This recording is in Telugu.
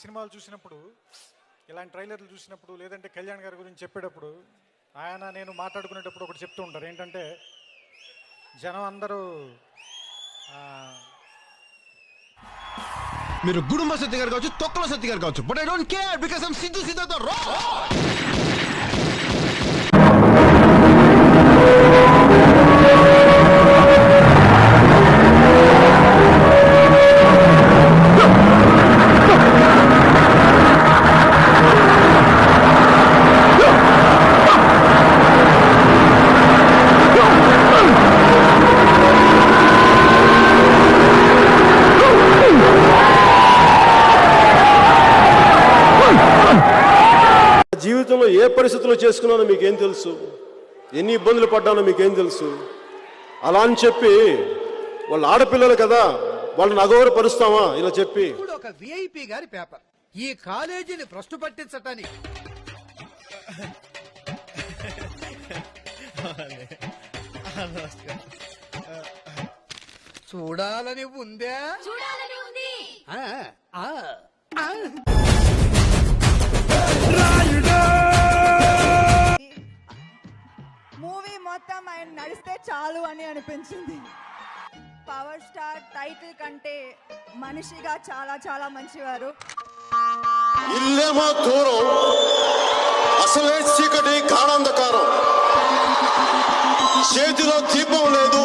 సినిమాలు చూసినప్పుడు, ఇలాంటి ట్రైలర్లు చూసినప్పుడు, లేదంటే కళ్యాణ్ గారి గురించి చెప్పేటప్పుడు ఆయన నేను మాట్లాడుకునేటప్పుడు ఒకటి చెప్తూ ఉంటారు. ఏంటంటే జనం అందరూ మీరు గుడుంబ సత్య గారు కావచ్చు, తొక్కల సత్య గారు కావచ్చు, but I don't care because I'm Siddhu Siddhartha రా. జీవితంలో ఏ పరిస్థితుల్లో చేసుకున్నానో మీకేం తెలుసు, ఎన్ని ఇబ్బందులు పడ్డానో మీకేం తెలుసు. అలా అని చెప్పి వాళ్ళు ఆడపిల్లలు కదా, వాళ్ళని అగౌరవపరుస్తామా ఇలా చెప్పి? ఒక విఐపి గారి పేపర్ ఈ కాలేజీని భ్రష్టు పట్టించటానికి చూడాలని ఉందా? చూడాలని ఉంది. మూవీ మొత్తం ఆయన నడిస్తే చాలు అని అనిపించింది. పవర్ స్టార్ టైటిల్ కంటే మనిషిగా చాలా చాలా మంచివారు. ఇల్లేమో దూరం, అసలే చీకటి గాఢాంధకారం, చేతిలో దీపం లేదు,